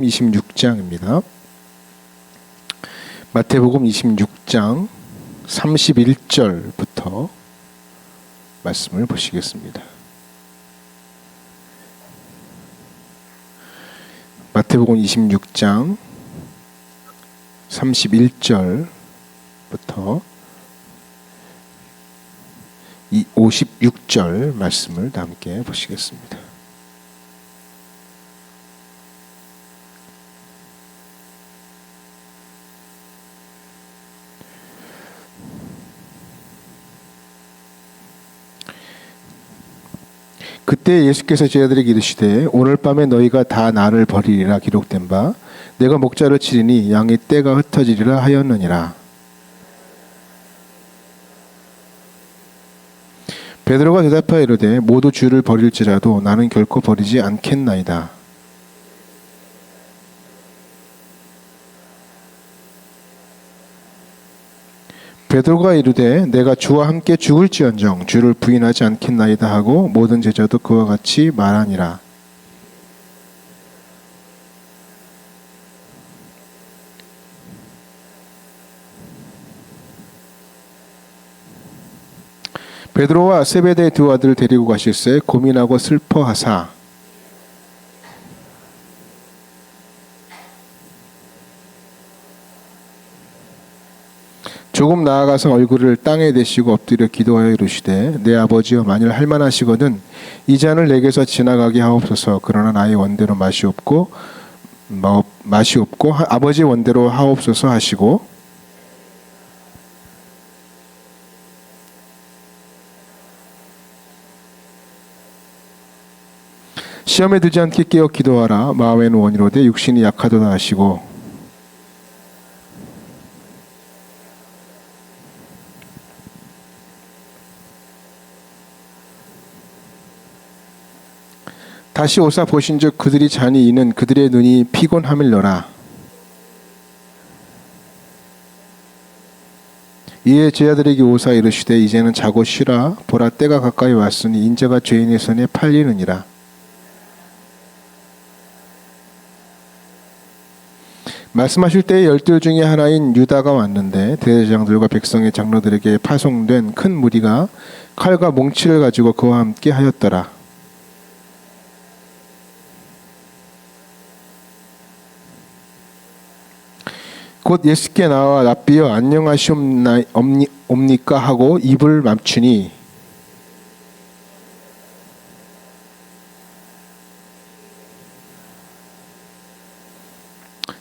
26장입니다. 마태복음 26장 31절부터 말씀을 보시겠습니다. 마태복음 26장 31절부터 56절 말씀을 함께 보시겠습니다. 그때 예수께서 제자들에게 이르시되 오늘 밤에 너희가 다 나를 버리리라 기록된 바 내가 목자를 치리니 양의 떼가 흩어지리라 하였느니라. 베드로가 대답하여 이르되 모두 주를 버릴지라도 나는 결코 버리지 않겠나이다. 베드로가 이르되 내가 주와 함께 죽을지언정 주를 부인하지 않겠나이다 하고 모든 제자도 그와 같이 말하니라. 베드로와 세베대의 두 아들을 데리고 가실새 고민하고 슬퍼하사 조금 나아가서 얼굴을 땅에 대시고 엎드려 기도하여 이르시되 내 아버지여 만일 할만하시거든 이 잔을 내게서 지나가게 하옵소서. 그러나 나의 원대로 맛이 없고 아버지의 원대로 하옵소서 하시고 시험에 들지 않게 깨어 기도하라. 마음에는 원이로되 육신이 약하도다 하시고 다시 오사 보신즉 그들이 잔이 이는 그들의 눈이 피곤함일러라. 이에 제자들에게 오사 이르시되 이제는 자고 쉬라. 보라 때가 가까이 왔으니 인자가 죄인의 손에 팔리느니라. 말씀하실 때에 12 중에 하나인 유다가 왔는데 대제사장들과 백성의 장로들에게 파송된 큰 무리가 칼과 몽치를 가지고 그와 함께 하였더라. 곧 예수께 나와 랍비여 안녕하시옵니까 하고 입을 맞추니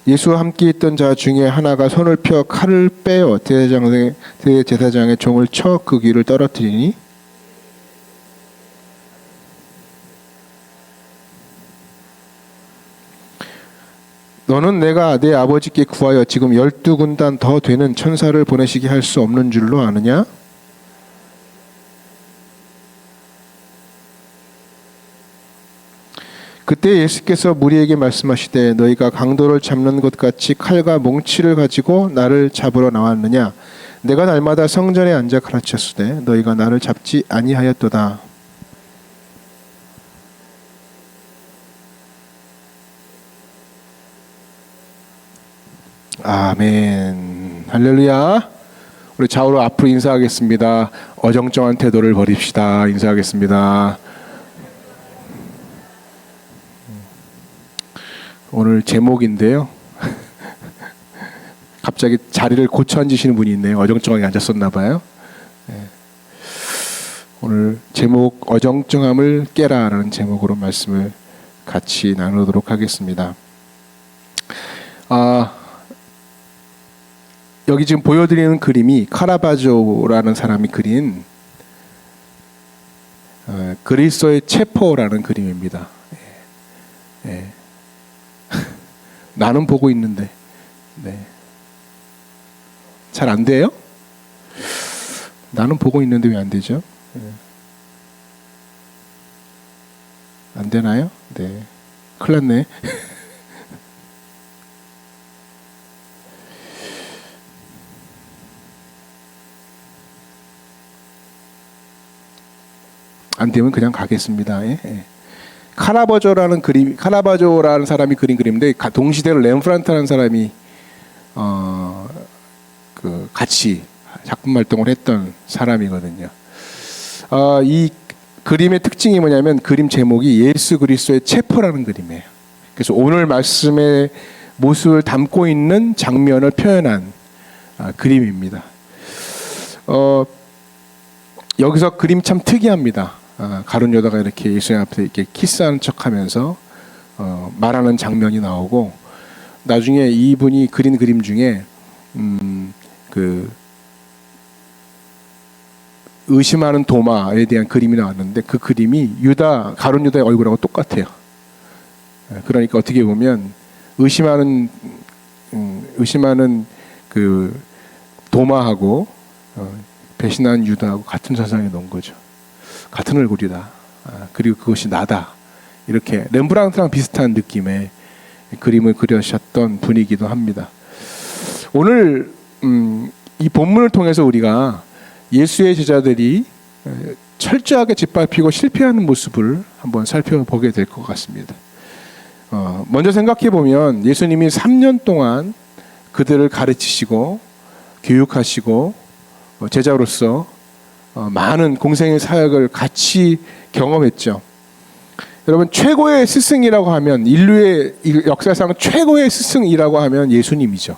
예수와 함께 있던 자 중에 하나가 손을 펴 칼을 빼어 대제사장의 종을 쳐 그 귀를 떨어뜨리니 너는 내가 내 아버지께 구하여 지금 12군단 더 되는 천사를 보내시게 할 수 없는 줄로 아느냐? 그때 예수께서 무리에게 말씀하시되 너희가 강도를 잡는 것 같이 칼과 몽치를 가지고 나를 잡으러 나왔느냐? 내가 날마다 성전에 앉아 가르쳤으되 너희가 나를 잡지 아니하였도다. 아멘. 할렐루야. 우리 좌우로 앞으로 인사하겠습니다. 어정쩡한 태도를 버립시다. 인사하겠습니다. 오늘 제목인데요. 갑자기 자리를 고쳐 앉으시는 분이 있네요. 어정쩡하게 앉았었나 봐요. 오늘 제목 어정쩡함을 깨라라는 제목으로 말씀을 같이 나누도록 하겠습니다. 여기 지금 보여드리는 그림이 카라바조라는 사람이 그린 그리스도의 체포라는 그림입니다. 나는 보고 있는데 잘 안 돼요? 나는 보고 있는데 왜 안 되죠? 안 되나요? 네, 큰일 났네. 안 되면 그냥 가겠습니다. 카라바조라는 사람이 그린 그림인데 동시대로 렘브란트라는 사람이 같이 작품 활동을 했던 사람이거든요. 이 그림의 특징이 뭐냐면 그림 제목이 예수 그리스도의 체포라는 그림이에요. 그래서 오늘 말씀의 모습을 담고 있는 장면을 표현한 그림입니다. 여기서 그림 참 특이합니다. 가룟 유다가 이렇게 예수님 앞에 이렇게 키스하는 척하면서 말하는 장면이 나오고, 나중에 이분이 그린 그림 중에 그 의심하는 도마에 대한 그림이 나왔는데 그 그림이 가룟 유다의 얼굴하고 똑같아요. 그러니까 어떻게 보면 의심하는 그 도마하고 배신한 유다하고 같은 사상에 놓은 거죠. 같은 얼굴이다. 그리고 그것이 나다. 이렇게 렘브란트랑 비슷한 느낌의 그림을 그려셨던 분이기도 합니다. 오늘 이 본문을 통해서 우리가 예수의 제자들이 철저하게 짓밟히고 실패하는 모습을 한번 살펴보게 될 것 같습니다. 먼저 생각해 보면 예수님이 3년 동안 그들을 가르치시고 교육하시고 제자로서 많은 공생의 사역을 같이 경험했죠. 여러분, 최고의 스승이라고 하면, 인류의 역사상 최고의 스승이라고 하면 예수님이죠.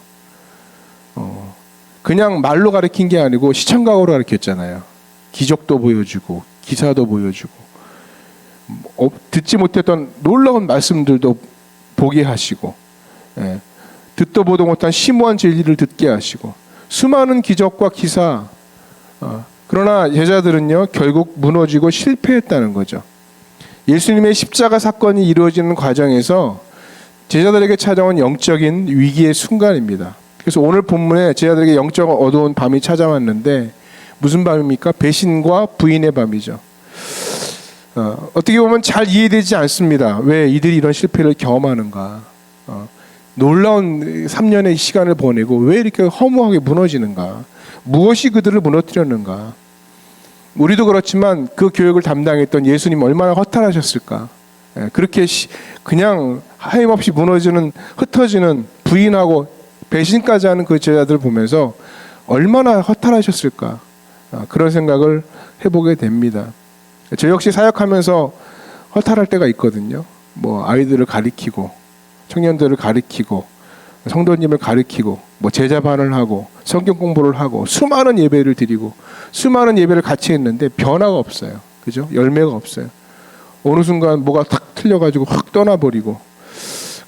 그냥 말로 가르친 게 아니고 시청각으로 가르쳤잖아요. 기적도 보여주고 기사도 보여주고 듣지 못했던 놀라운 말씀들도 보게 하시고, 듣도 보도 못한 심오한 진리를 듣게 하시고, 수많은 기적과 기사. 그러나 제자들은요, 결국 무너지고 실패했다는 거죠. 예수님의 십자가 사건이 이루어지는 과정에서 제자들에게 찾아온 영적인 위기의 순간입니다. 그래서 오늘 본문에 제자들에게 영적 어두운 밤이 찾아왔는데 무슨 밤입니까? 배신과 부인의 밤이죠. 어떻게 보면 잘 이해되지 않습니다. 왜 이들이 이런 실패를 경험하는가? 놀라운 3년의 시간을 보내고 왜 이렇게 허무하게 무너지는가? 무엇이 그들을 무너뜨렸는가? 우리도 그렇지만 그 교육을 담당했던 예수님 얼마나 허탈하셨을까? 그렇게 그냥 하염없이 무너지는, 흩어지는, 부인하고 배신까지 하는 그 제자들을 보면서 얼마나 허탈하셨을까? 그런 생각을 해보게 됩니다. 저 역시 사역하면서 허탈할 때가 있거든요. 뭐 아이들을 가리키고 청년들을 가리키고 성도님을 가리키고 뭐 제자반을 하고 성경 공부를 하고 수많은 예배를 드리고 수많은 예배를 같이 했는데 변화가 없어요. 그죠? 열매가 없어요. 어느 순간 뭐가 탁 틀려가지고 확 떠나버리고,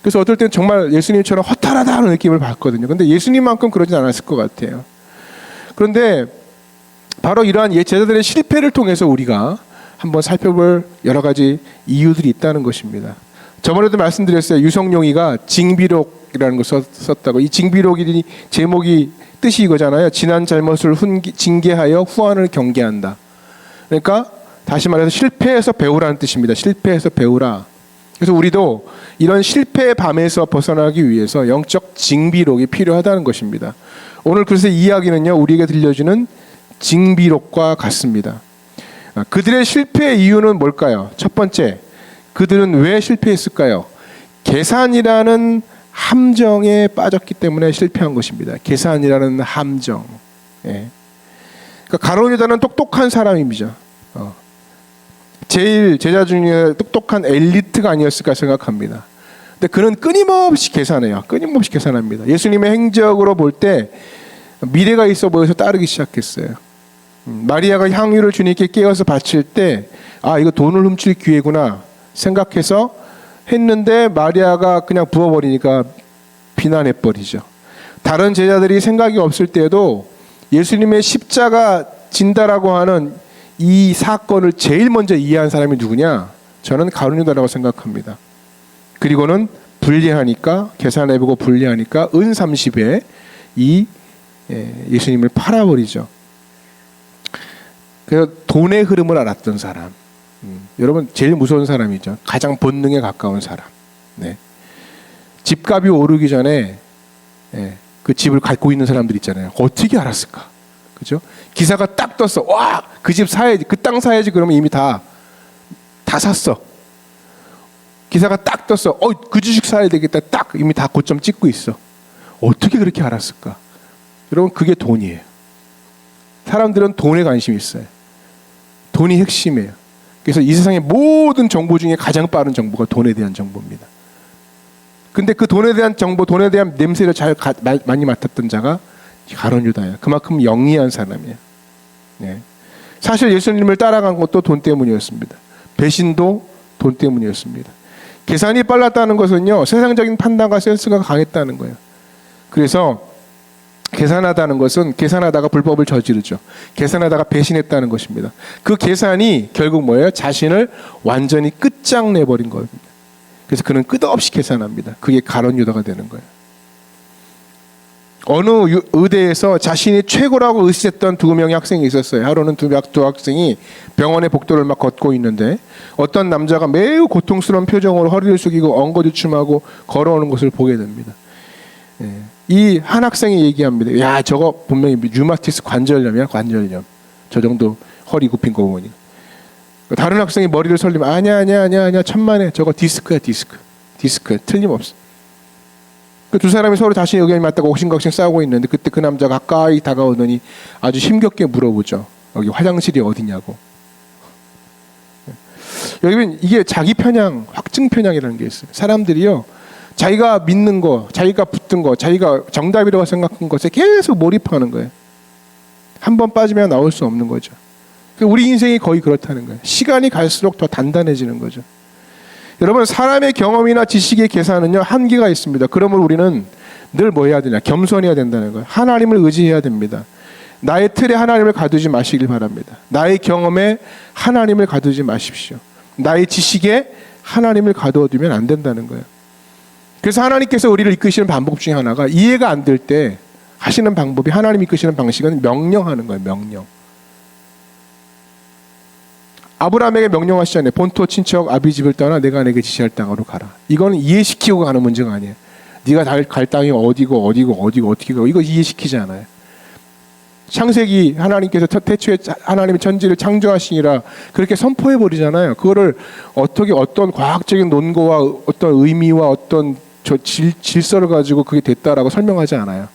그래서 어떨 땐 정말 예수님처럼 허탈하다는 느낌을 받거든요. 근데 예수님만큼 그러진 않았을 것 같아요. 그런데 바로 이러한 제자들의 실패를 통해서 우리가 한번 살펴볼 여러 가지 이유들이 있다는 것입니다. 저번에도 말씀드렸어요. 유성룡이가 징비록이라는 걸 썼다고. 이 징비록이 제목이 뜻이 이거잖아요. 지난 잘못을 징계하여 후한을 경계한다. 그러니까 다시 말해서 실패해서 배우라는 뜻입니다. 실패해서 배우라. 그래서 우리도 이런 실패의 밤에서 벗어나기 위해서 영적 징비록이 필요하다는 것입니다. 오늘 그래서 이야기는요, 우리에게 들려주는 징비록과 같습니다. 그들의 실패의 이유는 뭘까요? 첫 번째, 그들은 왜 실패했을까요? 계산이라는 함정에 빠졌기 때문에 실패한 것입니다. 계산이라는 함정. 그러니까 가룟 유다는 똑똑한 사람입니다. 제일 제자 중에 똑똑한 엘리트가 아니었을까 생각합니다. 근데 그는 끊임없이 계산해요. 끊임없이 계산합니다. 예수님의 행적으로 볼 때 미래가 있어 보여서 따르기 시작했어요. 마리아가 향유를 주님께 깨어서 바칠 때, 이거 돈을 훔칠 기회구나 생각해서 했는데 마리아가 그냥 부어버리니까 비난해버리죠. 다른 제자들이 생각이 없을 때도 예수님의 십자가 진다라고 하는 이 사건을 제일 먼저 이해한 사람이 누구냐? 저는 가룟 유다라고 생각합니다. 그리고는 분리하니까, 계산해보고 분리하니까 은 30에 예수님을 팔아버리죠. 그래서 돈의 흐름을 알았던 사람. 여러분, 제일 무서운 사람이죠. 가장 본능에 가까운 사람. 집값이 오르기 전에 그 집을 갖고 있는 사람들 있잖아요. 어떻게 알았을까? 그죠? 기사가 딱 떴어. 와, 그 집 사야지, 그 땅 사야지. 그러면 이미 다 샀어. 기사가 딱 떴어. 그 주식 사야 되겠다. 딱 이미 다 고점 찍고 있어. 어떻게 그렇게 알았을까? 여러분, 그게 돈이에요. 사람들은 돈에 관심이 있어요. 돈이 핵심이에요. 그래서 이 세상의 모든 정보 중에 가장 빠른 정보가 돈에 대한 정보입니다. 근데 그 돈에 대한 정보, 돈에 대한 냄새를 많이 맡았던 자가 가룟 유다예요. 그만큼 영리한 사람이에요. 네. 사실 예수님을 따라간 것도 돈 때문이었습니다. 배신도 돈 때문이었습니다. 계산이 빨랐다는 것은요, 세상적인 판단과 센스가 강했다는 거예요. 그래서 계산하다는 것은 계산하다가 불법을 저지르죠. 계산하다가 배신했다는 것입니다. 그 계산이 결국 뭐예요? 자신을 완전히 끝장내버린 겁니다. 그래서 그는 끝없이 계산합니다. 그게 가룟 유다가 되는 거예요. 어느 의대에서 자신이 최고라고 의식했던 두 명의 학생이 있었어요. 하루는 두 학생이 병원의 복도를 막 걷고 있는데 어떤 남자가 매우 고통스러운 표정으로 허리를 숙이고 엉거주춤하고 걸어오는 것을 보게 됩니다. 이 한 학생이 얘기합니다. 야, 저거 분명히 류마티스 관절염이야, 관절염. 저 정도 허리 굽힌 거 보니. 다른 학생이 머리를 설리면 아니야, 천만에 저거 디스크야, 디스크 틀림없어. 그 두 사람이 서로 자신의 의견이 맞다고 옥신각신 싸우고 있는데 그때 그 남자가 가까이 다가오더니 아주 힘겹게 물어보죠. 여기 화장실이 어디냐고. 여러분, 이게 자기 편향, 확증 편향이라는 게 있어요. 사람들이요, 자기가 믿는 거, 자기가 붙든 거, 자기가 정답이라고 생각한 것에 계속 몰입하는 거예요. 한 번 빠지면 나올 수 없는 거죠. 우리 인생이 거의 그렇다는 거예요. 시간이 갈수록 더 단단해지는 거죠. 여러분, 사람의 경험이나 지식의 계산은요, 한계가 있습니다. 그러므로 우리는 늘 뭐 해야 되냐? 겸손해야 된다는 거예요. 하나님을 의지해야 됩니다. 나의 틀에 하나님을 가두지 마시길 바랍니다. 나의 경험에 하나님을 가두지 마십시오. 나의 지식에 하나님을 가두어두면 안 된다는 거예요. 그래서 하나님께서 우리를 이끄시는 방법 중에 하나가 이해가 안 될 때 하시는 방법이, 하나님 이끄시는 방식은 명령하는 거예요. 명령. 아브라함에게 명령하시잖아요. 본토 친척 아비 집을 떠나 내가 내게 지시할 땅으로 가라. 이거는 이해시키고 가는 문제가 아니에요. 네가 갈 땅이 어디고 어떻게 가고, 이거 이해시키지 않아요. 창세기 하나님께서 태초에 하나님이 천지를 창조하시니라 그렇게 선포해 버리잖아요. 그거를 어떻게 어떤 과학적인 논거와 어떤 의미와 어떤 질서를 가지고 그게 됐다라고 설명하지 않아요.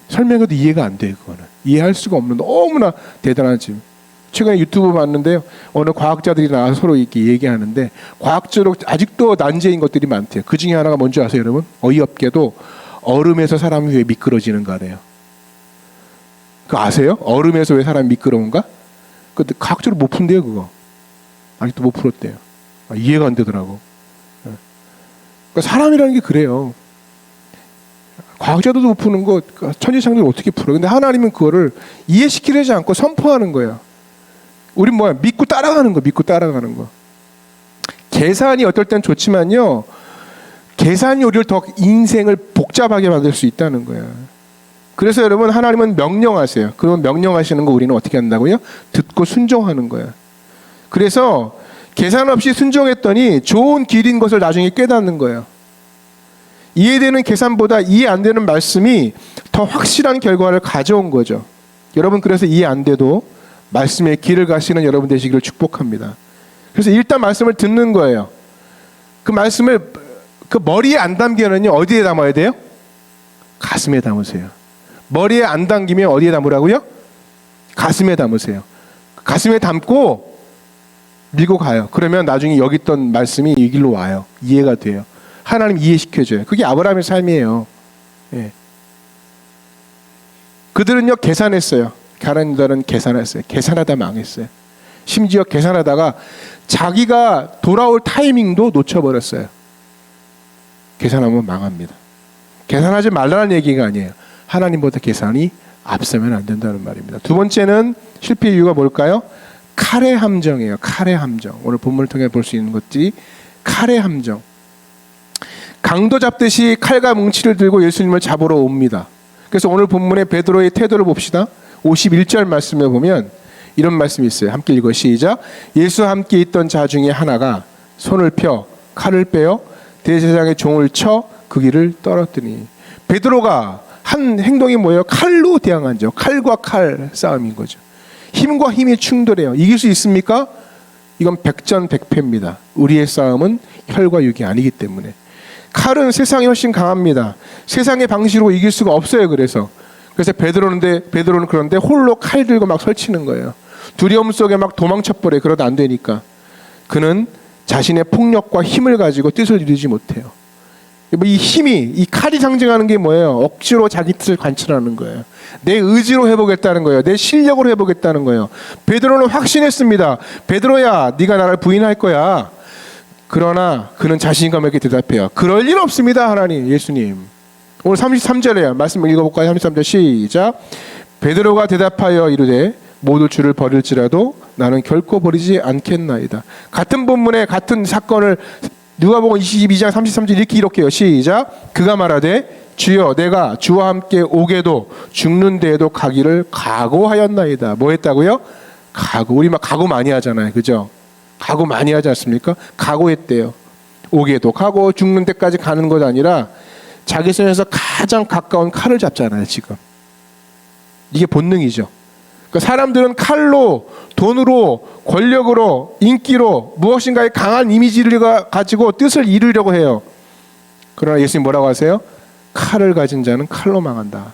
설명해도 이해가 안 돼요. 그거는 이해할 수가 없는 너무나 대단한 집. 최근에 유튜브 봤는데요, 어느 과학자들이 나와서 서로 이렇게 얘기하는데 과학적으로 아직도 난제인 것들이 많대요. 그 중에 하나가 뭔지 아세요, 여러분? 어이없게도 얼음에서 사람이 왜 미끄러지는가래요. 그거 아세요? 얼음에서 왜 사람이 미끄러운가? 근데 과학적으로 못 푼대요, 그거. 아직도 못 풀었대요. 이해가 안 되더라고. 그러니까 사람이라는 게 그래요. 과학자도 못 푸는 거 천지창조를 어떻게 풀어? 근데 하나님은 그거를 이해시키려지 않고 선포하는 거예요. 우린 뭐야? 믿고 따라가는 거. 계산이 어떨 땐 좋지만요, 계산이 우리를 더 인생을 복잡하게 만들 수 있다는 거예요. 그래서 여러분, 하나님은 명령하세요. 그러면 명령하시는 거 우리는 어떻게 한다고요? 듣고 순종하는 거예요. 그래서 계산 없이 순종했더니 좋은 길인 것을 나중에 깨닫는 거예요. 이해되는 계산보다 이해 안 되는 말씀이 더 확실한 결과를 가져온 거죠. 여러분, 그래서 이해 안 돼도 말씀의 길을 가시는 여러분 되시기를 축복합니다. 그래서 일단 말씀을 듣는 거예요. 그 말씀을 그 머리에 안 담기면요, 어디에 담아야 돼요? 가슴에 담으세요. 머리에 안 담기면 어디에 담으라고요? 가슴에 담으세요. 가슴에 담고 밀고 가요. 그러면 나중에 여기 있던 말씀이 이 길로 와요. 이해가 돼요. 하나님 이해시켜줘요. 그게 아브라함의 삶이에요. 예. 그들은요, 계산했어요. 가룟 유다는 계산했어요. 계산하다 망했어요. 심지어 계산하다가 자기가 돌아올 타이밍도 놓쳐버렸어요. 계산하면 망합니다. 계산하지 말라는 얘기가 아니에요. 하나님보다 계산이 앞서면 안 된다는 말입니다. 두 번째는 실패 이유가 뭘까요? 칼의 함정이에요. 칼의 함정. 오늘 본문을 통해 볼 수 있는 것들이 칼의 함정. 강도 잡듯이 칼과 뭉치를 들고 예수님을 잡으러 옵니다. 그래서 오늘 본문의 베드로의 태도를 봅시다. 51절 말씀에 보면 이런 말씀이 있어요. 함께 읽어 시작. 예수와 함께 있던 자 중에 하나가 손을 펴 칼을 빼어 대제사장의 종을 쳐 그 길을 떨었더니, 베드로가 한 행동이 뭐예요? 칼로 대항하죠. 칼과 칼 싸움인 거죠. 힘과 힘이 충돌해요. 이길 수 있습니까? 이건 백전백패입니다. 우리의 싸움은 혈과 육이 아니기 때문에. 칼은 세상이 훨씬 강합니다. 세상의 방식으로 이길 수가 없어요. 그래서 베드로는 그런데 홀로 칼 들고 막 설치는 거예요. 두려움 속에 막 도망쳐버려요. 그러다 안 되니까. 그는 자신의 폭력과 힘을 가지고 뜻을 이루지 못해요. 이 힘이, 이 칼이 상징하는 게 뭐예요? 억지로 자기 뜻을 관철하는 거예요. 내 의지로 해보겠다는 거예요. 내 실력으로 해보겠다는 거예요. 베드로는 확신했습니다. 베드로야, 네가 나를 부인할 거야. 그러나 그는 자신감 있게 대답해요. 그럴 일 없습니다, 하나님, 예수님. 오늘 33절에요. 말씀 읽어볼까요? 33절 시작. 베드로가 대답하여 이르되 모두 주를 버릴지라도 나는 결코 버리지 않겠나이다. 같은 본문에 같은 사건을 누가복음 22장 33절 이렇게 기록해요. 시작. 그가 말하되 주여 내가 주와 함께 오게도 죽는 데에도 가기를 각오하였나이다. 뭐 했다고요? 각오. 우리 막 각오 많이 하잖아요. 그죠? 각오 많이 하지 않습니까? 각오했대요. 오게도 가고 죽는 데까지 가는 것 아니라 자기 손에서 가장 가까운 칼을 잡잖아요. 지금. 이게 본능이죠. 그러니까 사람들은 칼로, 돈으로, 권력으로, 인기로 무엇인가의 강한 이미지를 가지고 뜻을 이루려고 해요. 그러나 예수님 뭐라고 하세요? 칼을 가진 자는 칼로 망한다.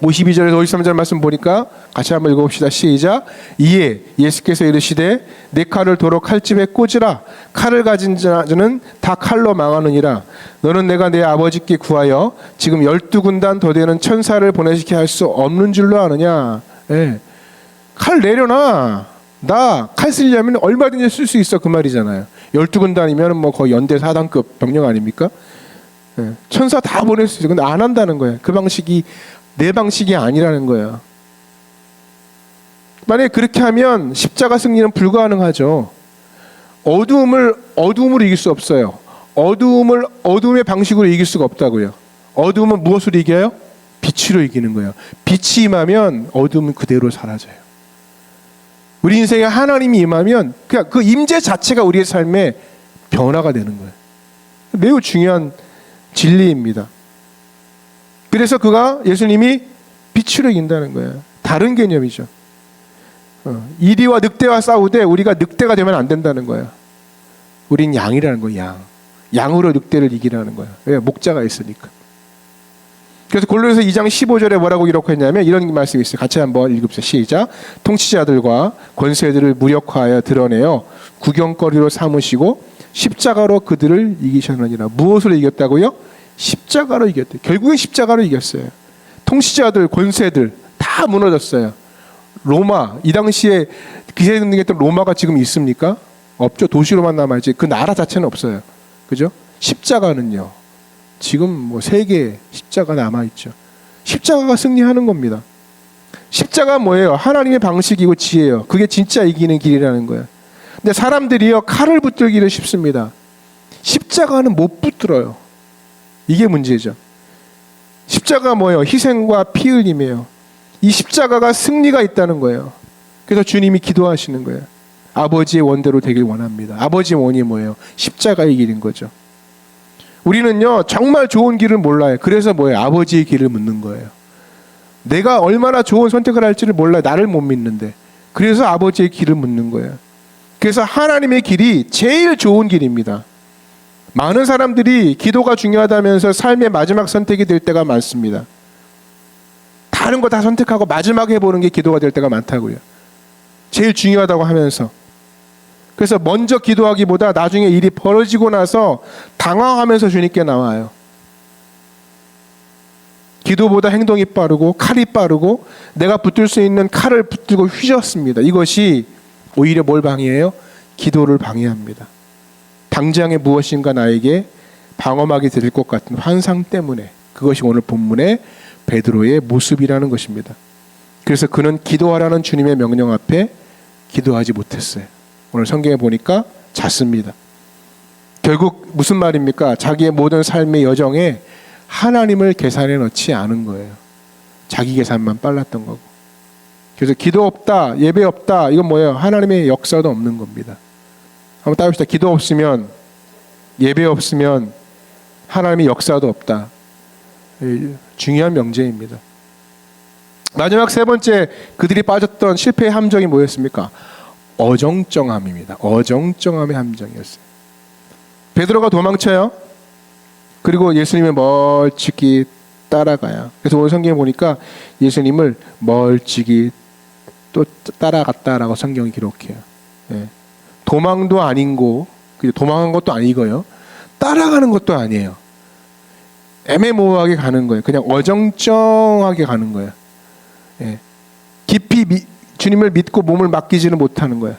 52절에서 53절 말씀 보니까 같이 한번 읽어봅시다. 시작. 이에 예수께서 이르시되 내 칼을 도로 칼집에 꽂으라. 칼을 가진 자는 다 칼로 망하느니라. 너는 내가 내 아버지께 구하여 지금 12군단 더 되는 천사를 보내시게 할 수 없는 줄로 아느냐. 예. 칼 내려놔. 나 칼 쓰려면 얼마든지 쓸 수 있어. 그 말이잖아요. 12군단이면 뭐 거의 연대 4단급 병력 아닙니까? 예. 천사 다 보낼 수 있어. 근데 안 한다는 거예요. 그 방식이 내 방식이 아니라는 거예요. 만약에 그렇게 하면 십자가 승리는 불가능하죠. 어두움으로 이길 수 없어요. 어두움의 방식으로 이길 수가 없다고요. 어두움은 무엇으로 이겨요? 빛으로 이기는 거예요. 빛이 임하면 어두움은 그대로 사라져요. 우리 인생에 하나님이 임하면 그냥 그 임재 자체가 우리의 삶에 변화가 되는 거예요. 매우 중요한 진리입니다. 그래서 예수님이 빛으로 이긴다는 거예요. 다른 개념이죠. 이리와 늑대와 싸우되 우리가 늑대가 되면 안 된다는 거예요. 우린 양이라는 거예요. 양으로 늑대를 이기라는 거예요. 왜? 목자가 있으니까. 그래서 골로새서 2장 15절에 뭐라고 기록했냐면 이런 말씀이 있어요. 같이 한번 읽읍시다. 시작. 통치자들과 권세들을 무력화하여 드러내어 구경거리로 삼으시고 십자가로 그들을 이기셨느니라. 무엇으로 이겼다고요? 십자가로 이겼대요. 결국엔 십자가로 이겼어요. 통치자들, 권세들 다 무너졌어요. 로마, 이 당시에 기세에 등등했던 로마가 지금 있습니까? 없죠. 도시로만 남아있지. 그 나라 자체는 없어요. 그죠? 십자가는요. 지금 뭐 세계에 십자가 남아있죠. 십자가가 승리하는 겁니다. 십자가 뭐예요? 하나님의 방식이고 지혜예요. 그게 진짜 이기는 길이라는 거예요. 근데 사람들이요 칼을 붙들기를 쉽습니다. 십자가는 못 붙들어요. 이게 문제죠. 십자가 뭐예요? 희생과 피 흘림이에요. 이 십자가가 승리가 있다는 거예요. 그래서 주님이 기도하시는 거예요. 아버지의 원대로 되길 원합니다. 아버지의 원이 뭐예요? 십자가의 길인 거죠. 우리는요 정말 좋은 길을 몰라요. 그래서 뭐예요? 아버지의 길을 묻는 거예요. 내가 얼마나 좋은 선택을 할지를 몰라요. 나를 못 믿는데. 그래서 아버지의 길을 묻는 거예요. 그래서 하나님의 길이 제일 좋은 길입니다. 많은 사람들이 기도가 중요하다면서 삶의 마지막 선택이 될 때가 많습니다. 다른 거 다 선택하고 마지막에 해보는 게 기도가 될 때가 많다고요. 제일 중요하다고 하면서. 그래서 먼저 기도하기보다 나중에 일이 벌어지고 나서 당황하면서 주님께 나와요. 기도보다 행동이 빠르고 칼이 빠르고 내가 붙들 수 있는 칼을 붙들고 휘젓습니다. 이것이 오히려 뭘 방해해요? 기도를 방해합니다. 당장에 무엇인가 나에게 방어막이 될 것 같은 환상 때문에. 그것이 오늘 본문의 베드로의 모습이라는 것입니다. 그래서 그는 기도하라는 주님의 명령 앞에 기도하지 못했어요. 오늘 성경에 보니까 잤습니다. 결국 무슨 말입니까? 자기의 모든 삶의 여정에 하나님을 계산해 넣지 않은 거예요. 자기 계산만 빨랐던 거고. 그래서 기도 없다, 예배 없다, 이건 뭐예요? 하나님의 역사도 없는 겁니다. 한번 따봅시다. 기도 없으면, 예배 없으면 하나님의 역사도 없다. 중요한 명제입니다. 마지막 세 번째, 그들이 빠졌던 실패의 함정이 뭐였습니까? 어정쩡함입니다. 어정쩡함의 함정이었어요. 베드로가 도망쳐요. 그리고 예수님을 멀찍이 따라가요. 그래서 오늘 성경에 보니까 예수님을 멀찍이 또 따라갔다라고 성경이 기록해요. 예. 도망도 아닌고 도망한 것도 아니고요. 따라가는 것도 아니에요. 애매모호하게 가는 거예요. 그냥 어정쩡하게 가는 거예요. 예. 깊이 주님을 믿고 몸을 맡기지는 못하는 거예요.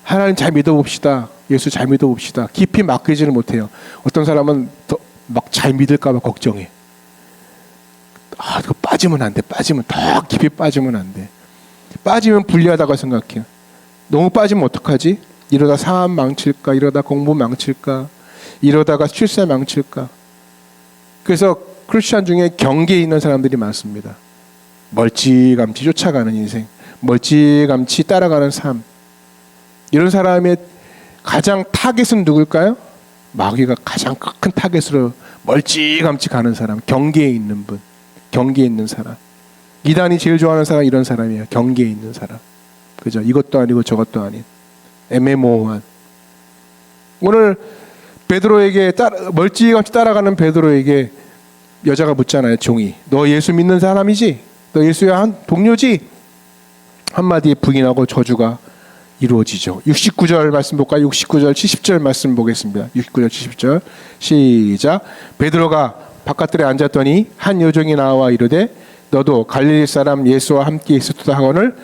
하나님 잘 믿어봅시다. 예수 잘 믿어봅시다. 깊이 맡기지는 못해요. 어떤 사람은 막 잘 믿을까 봐 걱정해. 이거 빠지면 안 돼. 빠지면 더 깊이 빠지면 안 돼. 빠지면 불리하다고 생각해요. 너무 빠지면 어떡하지? 이러다 사업 망칠까? 이러다 공부 망칠까? 이러다가 출세 망칠까? 그래서 크리스찬 중에 경계에 있는 사람들이 많습니다. 멀찌감치 쫓아가는 인생, 멀찌감치 따라가는 삶. 이런 사람의 가장 타겟은 누굴까요? 마귀가 가장 큰 타겟으로 멀찌감치 가는 사람, 경계에 있는 분, 경계에 있는 사람. 이단이 제일 좋아하는 사람 이런 사람이에요. 경계에 있는 사람. 그죠? 이것도 아니고 저것도 아닌 애매모호한. 오늘 베드로에게 멀찌감치 따라가는 베드로에게 여자가 묻잖아요. 종이. 너 예수 믿는 사람이지? 너 예수의 한 동료지? 한마디에 부인하고 저주가 이루어지죠. 69절 말씀 볼까요? 69절 70절 말씀 보겠습니다. 69절 70절 시작. 베드로가 바깥들에 앉았더니 한 여종이 나와 이르되 너도 갈릴리 사람 예수와 함께 있었다 하거늘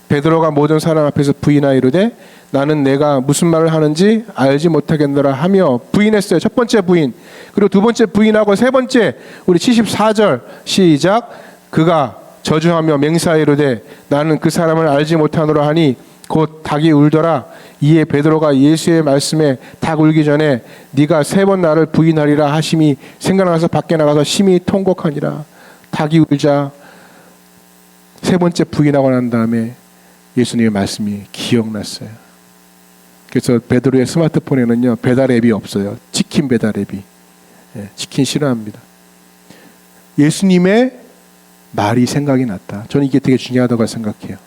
베드로가 모든 사람 앞에서 부인하여 이르되 나는 내가 무슨 말을 하는지 알지 못하겠노라 하며 부인했어요. 첫 번째 부인. 그리고 두 번째 부인하고 세 번째 우리 74절 시작. 그가 저주하며 맹세하여 이르되 나는 그 사람을 알지 못하노라 하니 곧 닭이 울더라. 이에 베드로가 예수의 말씀에 닭 울기 전에 네가 세 번 나를 부인하리라 하심이 생각나서 밖에 나가서 심히 통곡하니라. 닭이 울자 세 번째 부인하고 난 다음에 예수님의 말씀이 기억났어요. 그래서 베드로의 스마트폰에는요 배달 앱이 없어요. 치킨 배달 앱이. 치킨 싫어합니다. 예수님의 말이 생각이 났다. 저는 이게 되게 중요하다고 생각해요.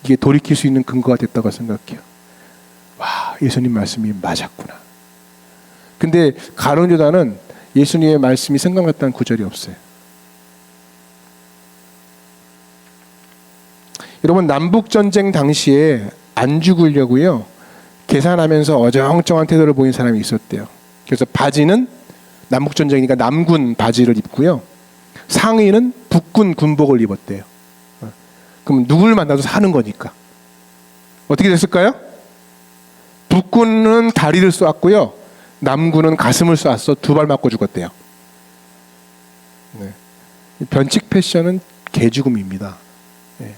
이게 돌이킬 수 있는 근거가 됐다고 생각해요. 와, 예수님 말씀이 맞았구나. 근데 가룟 유다는 예수님의 말씀이 생각났다는 구절이 없어요. 여러분 남북전쟁 당시에 안 죽으려고요 계산하면서 어정쩡한 태도를 보인 사람이 있었대요. 그래서 바지는 남북전쟁이니까 남군 바지를 입고요 상의는 북군 군복을 입었대요. 그럼 누굴 만나도 사는 거니까 어떻게 됐을까요? 북군은 다리를 쏘았고요 남군은 가슴을 쏘았어. 두 발 맞고 죽었대요. 네. 변칙 패션은 개죽음입니다. 네.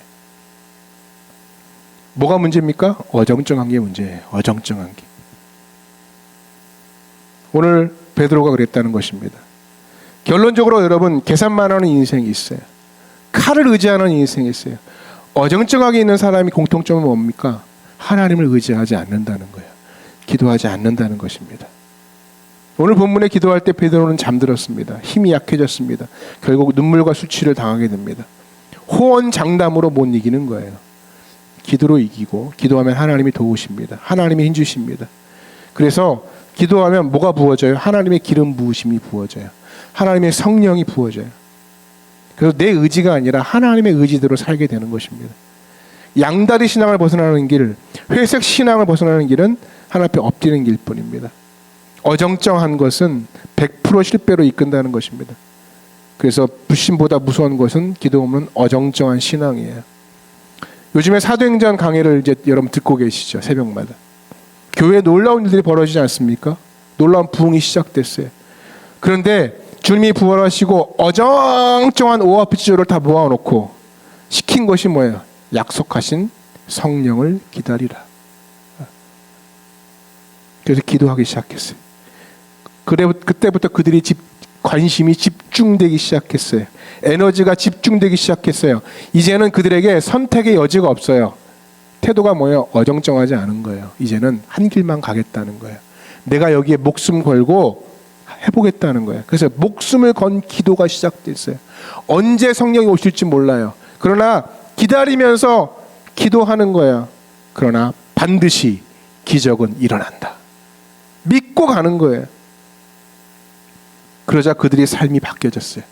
뭐가 문제입니까? 어정쩡한 게 문제예요. 어정쩡한 게. 오늘 베드로가 그랬다는 것입니다. 결론적으로 여러분 계산만 하는 인생이 있어요. 칼을 의지하는 인생이 있어요. 어정쩡하게 있는 사람이 공통점은 뭡니까? 하나님을 의지하지 않는다는 거예요. 기도하지 않는다는 것입니다. 오늘 본문에 기도할 때 베드로는 잠들었습니다. 힘이 약해졌습니다. 결국 눈물과 수치를 당하게 됩니다. 호언장담으로 못 이기는 거예요. 기도로 이기고 기도하면 하나님이 도우십니다. 하나님이 힘 주십니다. 그래서 기도하면 뭐가 부어져요? 하나님의 기름 부으심이 부어져요. 하나님의 성령이 부어져요. 그래서 내 의지가 아니라 하나님의 의지대로 살게 되는 것입니다. 양다리 신앙을 벗어나는 길, 회색 신앙을 벗어나는 길은 하나님 앞에 엎드리는 길뿐입니다. 어정쩡한 것은 100% 실패로 이끈다는 것입니다. 그래서 불신보다 무서운 것은 기도 없는 어정쩡한 신앙이에요. 요즘에 사도행전 강해를 이제 여러분 듣고 계시죠? 새벽마다. 교회에 놀라운 일들이 벌어지지 않습니까? 놀라운 부흥이 시작됐어요. 그런데 주님이 부활하시고 어정쩡한 오합지졸을 다 모아놓고 시킨 것이 뭐예요? 약속하신 성령을 기다리라. 그래서 기도하기 시작했어요. 그때부터 그들이 관심이 집중되기 시작했어요. 에너지가 집중되기 시작했어요. 이제는 그들에게 선택의 여지가 없어요. 태도가 뭐예요? 어정쩡하지 않은 거예요. 이제는 한 길만 가겠다는 거예요. 내가 여기에 목숨 걸고 해보겠다는 거예요. 그래서 목숨을 건 기도가 시작됐어요. 언제 성령이 오실지 몰라요. 그러나 기다리면서 기도하는 거야. 그러나 반드시 기적은 일어난다. 믿고 가는 거예요. 그러자 그들의 삶이 바뀌어졌어요.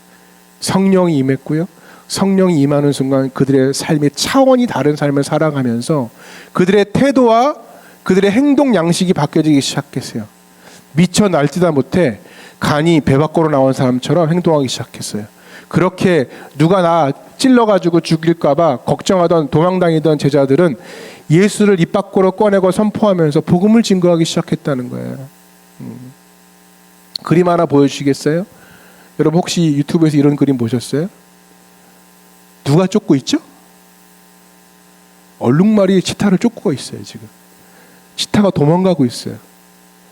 성령이 임했고요. 성령이 임하는 순간 그들의 삶의 차원이 다른 삶을 살아가면서 그들의 태도와 그들의 행동 양식이 바뀌어지기 시작했어요. 미쳐 날뛰다 못해 간이 배 밖으로 나온 사람처럼 행동하기 시작했어요. 그렇게 누가 나 찔러가지고 죽일까봐 걱정하던 도망다니던 제자들은 예수를 입 밖으로 꺼내고 선포하면서 복음을 증거하기 시작했다는 거예요. 그림 하나 보여주시겠어요? 여러분 혹시 유튜브에서 이런 그림 보셨어요? 누가 쫓고 있죠? 얼룩말이 치타를 쫓고 있어요. 지금 치타가 도망가고 있어요.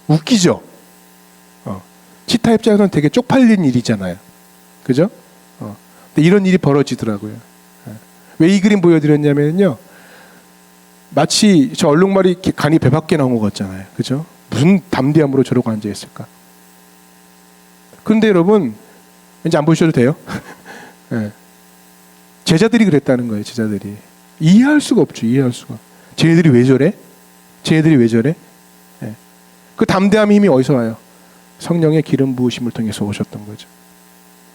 웃기죠? 치타 입장에서는 되게 쪽팔린 일이잖아요. 그죠? 근데 이런 일이 벌어지더라고요. 왜 이 그림 보여드렸냐면요, 마치 저 얼룩말이 간이 배 밖에 나온 것 같잖아요. 그죠? 무슨 담대함으로 저러고 앉아있을까? 그런데 여러분 이제 안 보셔도 돼요. 네. 제자들이 그랬다는 거예요. 제자들이 이해할 수가 없죠. 이해할 수가. 쟤네들이 왜 저래? 쟤네들이 왜 저래? 네. 그 담대함 힘이 어디서 와요? 성령의 기름 부으심을 통해서 오셨던 거죠.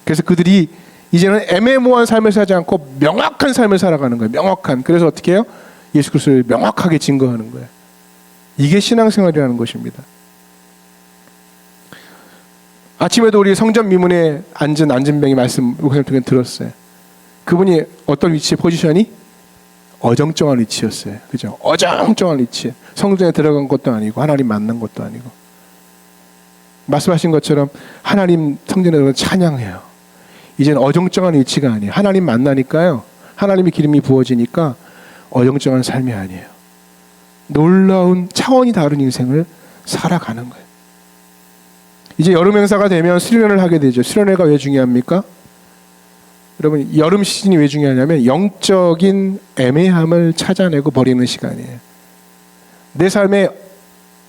그래서 그들이 이제는 애매모호한 삶을 살지 않고 명확한 삶을 살아가는 거예요. 명확한. 그래서 어떻게 해요? 예수 그리스도를 명확하게 증거하는 거예요. 이게 신앙생활이라는 것입니다. 아침에도 우리 성전 미문에 앉은 안진뱅이 말씀 목사님 통해 들었어요. 그분이 어떤 위치에 포지션이 어정쩡한 위치였어요. 그죠? 어정쩡한 위치. 성전에 들어간 것도 아니고 하나님 만난 것도 아니고. 말씀하신 것처럼 하나님 성전에 들어가서 찬양해요. 이제는 어정쩡한 위치가 아니에요. 하나님 만나니까요. 하나님의 기름이 부어지니까 어정쩡한 삶이 아니에요. 놀라운 차원이 다른 인생을 살아가는 거예요. 이제 여름 행사가 되면 수련회를 하게 되죠. 수련회가 왜 중요합니까? 여러분 여름 시즌이 왜 중요하냐면 영적인 애매함을 찾아내고 버리는 시간이에요. 내 삶에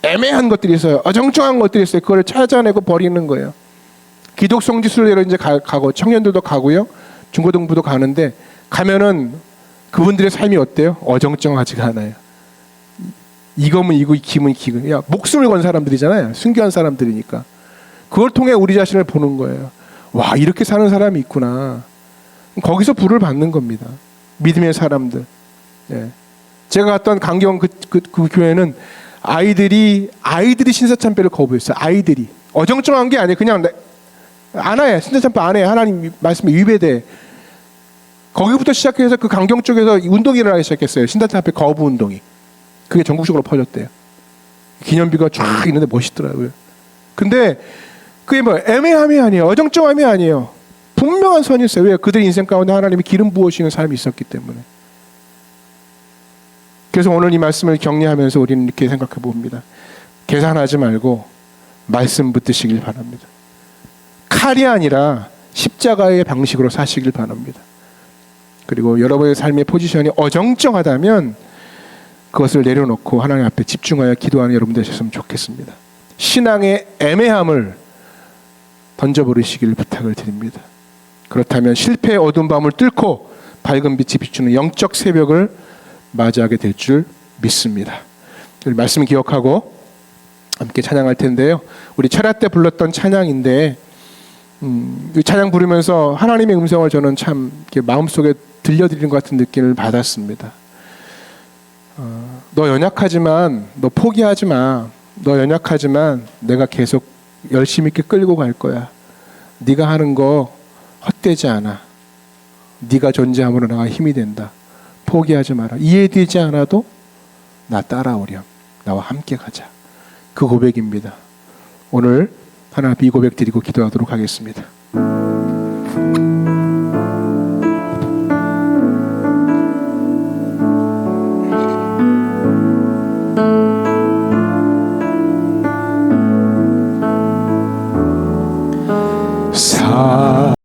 애매한 것들이 있어요. 어정쩡한 것들이 있어요. 그걸 찾아내고 버리는 거예요. 기독성지 순례로 이제 가고 청년들도 가고요. 중고등부도 가는데 가면은 그분들의 삶이 어때요? 어정쩡하지가 않아요. 이거면 이거, 기면 기근. 야, 목숨을 건 사람들이잖아요. 순교한 사람들이니까. 그걸 통해 우리 자신을 보는 거예요. 와, 이렇게 사는 사람이 있구나. 거기서 불을 받는 겁니다. 믿음의 사람들. 예. 제가 갔던 강경 그 교회는 아이들이 신사참배를 거부했어요. 아이들이 어정쩡한 게 아니에요. 그냥 안 해. 신사참배 안 해. 하나님 말씀에 위배돼. 거기부터 시작해서 그 강경 쪽에서 운동이 일어나기 시작했어요. 신사참배 거부 운동이. 그게 전국적으로 퍼졌대요. 기념비가 쫙 있는데 멋있더라고요. 근데 그게 뭐 애매함이 아니에요. 어정쩡함이 아니에요. 분명한 선이 있어요. 왜? 그들의 인생 가운데 하나님이 기름 부으시는 삶이 있었기 때문에. 그래서 오늘 이 말씀을 격려하면서 우리는 이렇게 생각해 봅니다. 계산하지 말고 말씀 붙드시길 바랍니다. 칼이 아니라 십자가의 방식으로 사시길 바랍니다. 그리고 여러분의 삶의 포지션이 어정쩡하다면 그것을 내려놓고 하나님 앞에 집중하여 기도하는 여러분 되셨으면 좋겠습니다. 신앙의 애매함을 던져버리시기를 부탁을 드립니다. 그렇다면 실패의 어두운 밤을 뚫고 밝은 빛이 비추는 영적 새벽을 맞이하게 될 줄 믿습니다. 말씀 기억하고 함께 찬양할 텐데요. 우리 철야 때 불렀던 찬양인데 이 찬양 부르면서 하나님의 음성을 저는 참 마음속에 들려드리는 것 같은 느낌을 받았습니다. 너 연약하지만 너 포기하지 마. 너 연약하지만 내가 계속 열심히 있게 끌고 갈 거야. 네가 하는 거 헛되지 않아. 네가 존재함으로 내가 힘이 된다. 포기하지 마라. 이해되지 않아도 나 따라오렴. 나와 함께 가자. 그 고백입니다. 오늘 하나 이 고백 드리고 기도하도록 하겠습니다.